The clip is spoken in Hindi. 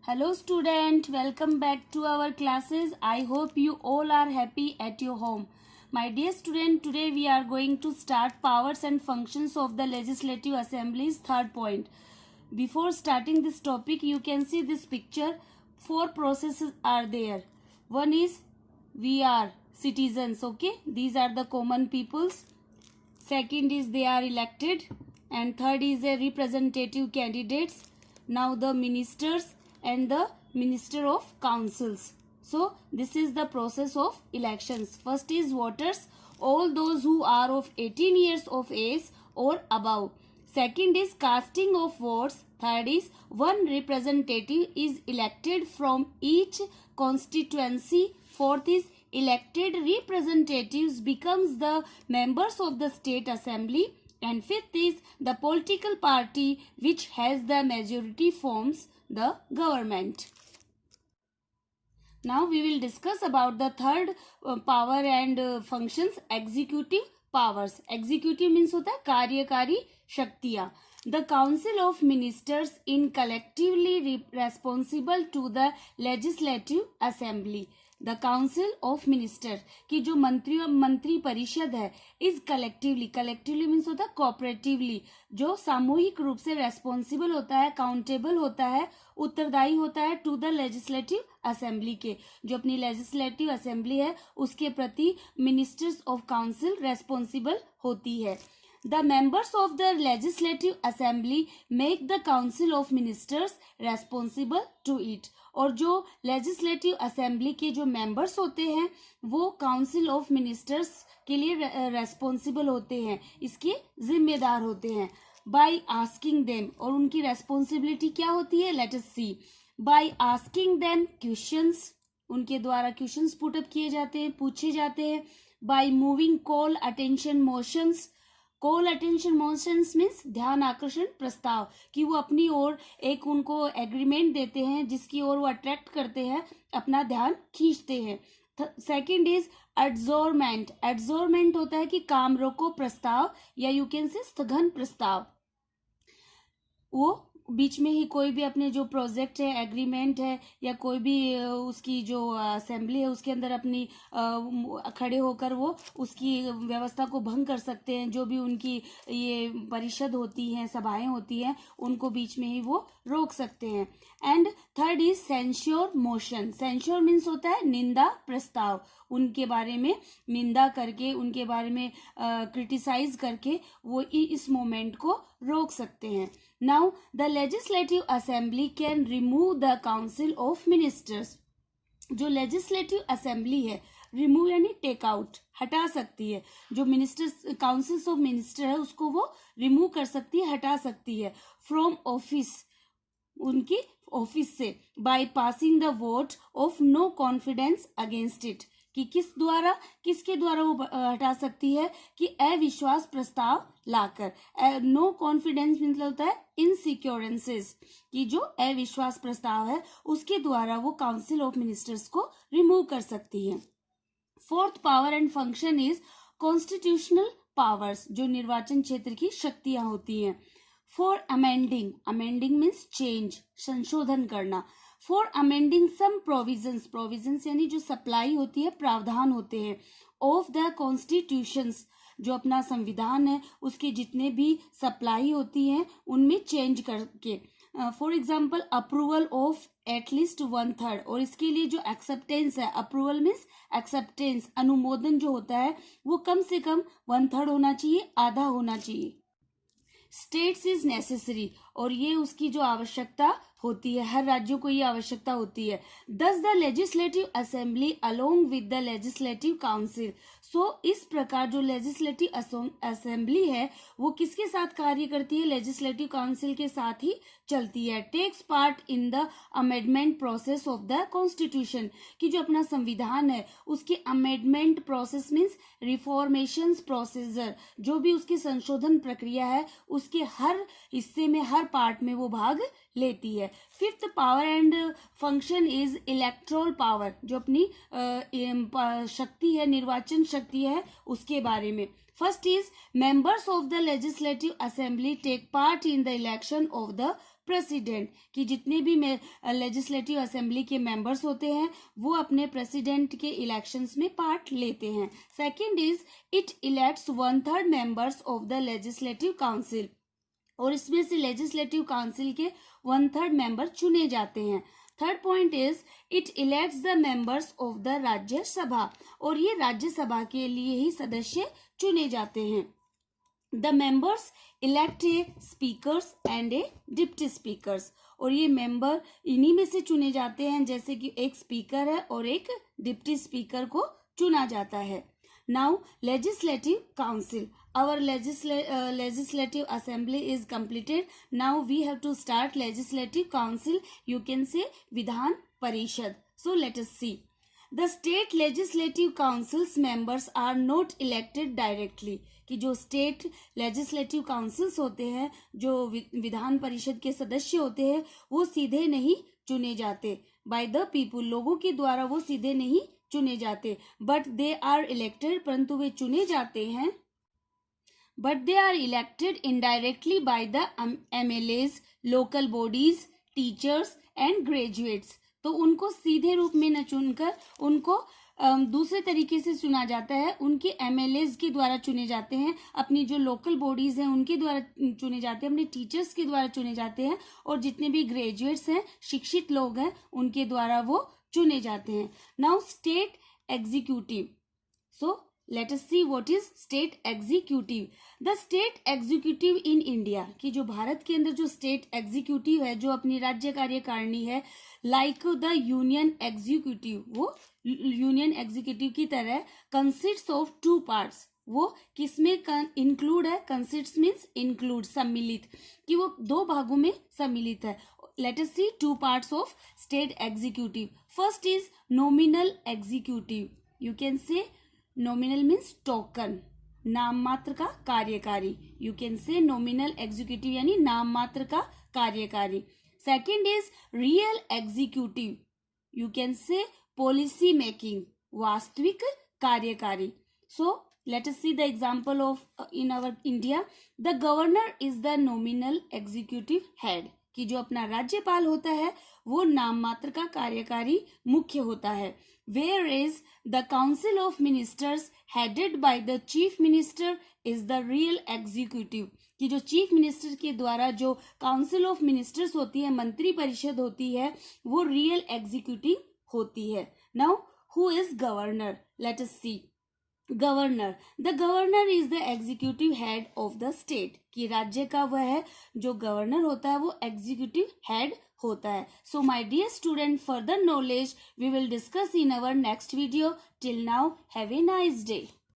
Hello student, welcome back to our classes. I hope you all are happy at your home. My dear student, today we are going to start powers and functions of the Legislative Assembly's third point. Before starting this topic, you can see this picture. Four processes are there. One is we are citizens, okay? These are the common peoples. Second is they are elected. And third is a representative candidates. Now the ministers and the minister of councils. So this is the process of elections. First is voters, all those who are of 18 years of age or above. Second is casting of votes. Third is one representative is elected from each constituency. Fourth is elected representatives becomes the members of the state assembly. And fifth is the political party which has the majority forms the government. Now we will discuss about the third power and functions, executive powers. Executive means होता है कार्यकारी शक्तियाँ. The Council of Ministers in collectively responsible to the Legislative Assembly. The council of minister की जो मंत्री परिषद है इज कलेक्टिवली मीन्स होता है कोऑपरेटिवली, जो सामूहिक रूप से रेस्पॉन्सिबल होता है, अकाउंटेबल होता है, उत्तरदायी होता है टू द लेजिस्लेटिव असेंबली के, जो अपनी लेजिस्लेटिव असेंबली है उसके प्रति मिनिस्टर्स ऑफ काउंसिल रेस्पॉन्सिबल होती है. The members of the legislative assembly make the council of ministers responsible to it. और जो legislative assembly के जो members होते हैं वो council of ministers के लिए responsible होते हैं, इसके जिम्मेदार होते हैं. By asking them, और उनकी responsibility क्या होती है, let us see. By asking them questions, उनके द्वारा questions put up किए जाते हैं, पूछे जाते हैं. By moving call attention motions, call attention motions means ध्यान आकर्षण प्रस्ताव, कि वो अपनी ओर एक उनको एग्रीमेंट देते हैं जिसकी ओर वो अट्रैक्ट करते हैं, अपना ध्यान खींचते हैं. Second is एड्जोर्मेंट. एड्जोर्मेंट होता है कि काम रोको प्रस्ताव या यू कैन से स्थगन प्रस्ताव. वो बीच में ही कोई भी अपने जो प्रोजेक्ट है, एग्रीमेंट है या कोई भी उसकी जो असेंबली है उसके अंदर अपनी खड़े होकर वो उसकी व्यवस्था को भंग कर सकते हैं. जो भी उनकी ये परिषद होती हैं, सभाएं होती हैं, उनको बीच में ही वो रोक सकते हैं. And third is censure motion. Censure means होता है निंदा प्रस्ताव, उनके बारे में निंदा करके, उनके बारे में क्रिटिसाइज करके वो इस मोमेंट को रोक सकते हैं. Now the legislative assembly can remove the council of ministers. जो लेजिस्लेटिव असेंबली है, रिमूव यानी टेक आउट, हटा सकती है. जो मिनिस्टर्स काउंसिल्स ऑफ मिनिस्टर है उसको वो रिमूव कर सकती है, हटा सकती है फ्रॉम ऑफिस, उनकी ऑफिस से. By passing the vote of no confidence against it, कि किसके द्वारा वो हटा सकती है, कि अविश्वास प्रस्ताव लाकर. नो कॉन्फिडेंस मतलब होता है इनसिक्योरेंसेस, कि जो अविश्वास प्रस्ताव है उसके द्वारा वो काउंसिल ऑफ मिनिस्टर्स को रिमूव कर सकती है. Fourth power and function is constitutional powers, जो निर्वाचन क्षेत्र की शक्तियां होती हैं. For amending, amending means change, संशोधन करना. For amending some provisions, provisions यानी जो सप्लाई होती है, प्रावधान होते हैं, ऑफ द कॉन्स्टिट्यूशंस, जो अपना संविधान है उसके जितने भी सप्लाई होती हैं उनमें चेंज करके. For example approval of at least 1/3, और इसके लिए जो एक्सेप्टेंस है, अप्रूवल मीन्स एक्सेप्टेंस, अनुमोदन जो होता है वो कम से कम 1/3 होना चाहिए, आधा होना चाहिए. स्टेट्स इज नेसेसरी, और ये उसकी जो आवश्यकता होती है, हर राज्यों को ये आवश्यकता होती है. Thus the legislative assembly along with the legislative council. So इस प्रकार जो लेजिस्लेटिव असेंबली है वो किसके साथ कार्य करती है, लेजिस्लेटिव काउंसिल के साथ ही चलती है. Takes part in the amendment process of the constitution, कि जो अपना संविधान है उसके amendment process means reformation procedure, जो भी उसकी संशोधन प्रक्रिया है उसके हर हिस्से में, हर पार्ट में वो भाग लेती है. Fifth power and function is electoral power, जो अपनी शक्ति है, निर्वाचन शक्ति है, उसके बारे में. First is members of the legislative assembly take part in the election of the president, कि जितने भी लेजिस्लेटिव असेंबली के मेंबर्स होते हैं वो अपने प्रेसिडेंट के इलेक्शंस में पार्ट लेते हैं. Second is it elects 1/3 members of the legislative council, और इसमें से लेजिस्लेटिव काउंसिल के 1/3 मेंबर चुने जाते हैं. Third point is it elects the members of the Rajya Sabha, और ये राज्यसभा के लिए ही सदस्य चुने जाते हैं. The members elect A speakers and A deputy speakers, और ये मेंबर इन्हीं में से चुने जाते हैं, जैसे कि एक स्पीकर है और एक डिप्टी स्पीकर को चुना जाता है. Now legislative council, our legislative assembly is completed. Now we have to start legislative council, you can say Vidhan Parishad. So let us see. The state legislative councils members are not elected directly, कि जो स्टेट लेजिस्लेटिव काउंसिल्स होते हैं, जो विधान परिषद के सदस्य होते हैं, वो सीधे नहीं चुने जाते. बाय द पीपुल, लोगों के द्वारा वो सीधे नहीं चुने जाते. बट दे आर इलेक्टेड, परंतु वे चुने जाते हैं. But they are elected indirectly by the MLAs, local bodies, teachers and graduates. तो उनको सीधे रूप में न चुनकर उनको दूसरे तरीके से चुना जाता है. उनके MLAs के द्वारा चुने जाते हैं, अपनी जो लोकल बॉडीज हैं उनके द्वारा चुने जाते हैं, अपने टीचर्स के द्वारा चुने जाते हैं, और जितने भी ग्रेजुएट्स हैं, शिक्षित लोग हैं, उनके द्वारा वो चुने जाते हैं. Now state executive. So let us see what is state executive. The state executive in India, कि जो भारत के अंदर जो state executive है, जो अपनी राज्य कार्यकारिणी है, like the union executive, वो union executive की तरह consists of 2 parts. वो किसमें include है? consists means include, सम्मिलित, कि वो 2 भागों में सम्मिलित है. Let us see 2 parts of state executive. First is nominal executive. You can say nominal means token, नाम मात्र का कार्यकारी. You can say nominal executive यानी नाम मात्र का कार्यकारी. Second is real executive. You can say policy making, वास्तविक कार्यकारी. So let us see the example of in our India. The governor is the nominal executive head, कि जो अपना राज्यपाल होता है वो नाम मात्र का कार्यकारी मुख्य होता है. Whereas the Council of Ministers headed by the Chief Minister is the real executive, कि जो चीफ मिनिस्टर के द्वारा जो काउंसिल ऑफ मिनिस्टर्स होती है, मंत्री परिषद होती है, वो रियल एग्जीक्यूटिव होती है. Now who is governor? Let us see. Governor, the governor is the executive head of the state, कि राज्य का वह है जो गवर्नर होता है, वो एग्जीक्यूटिव हेड होता है. So my dear student, further knowledge we will discuss in our next video. Till now have a nice day.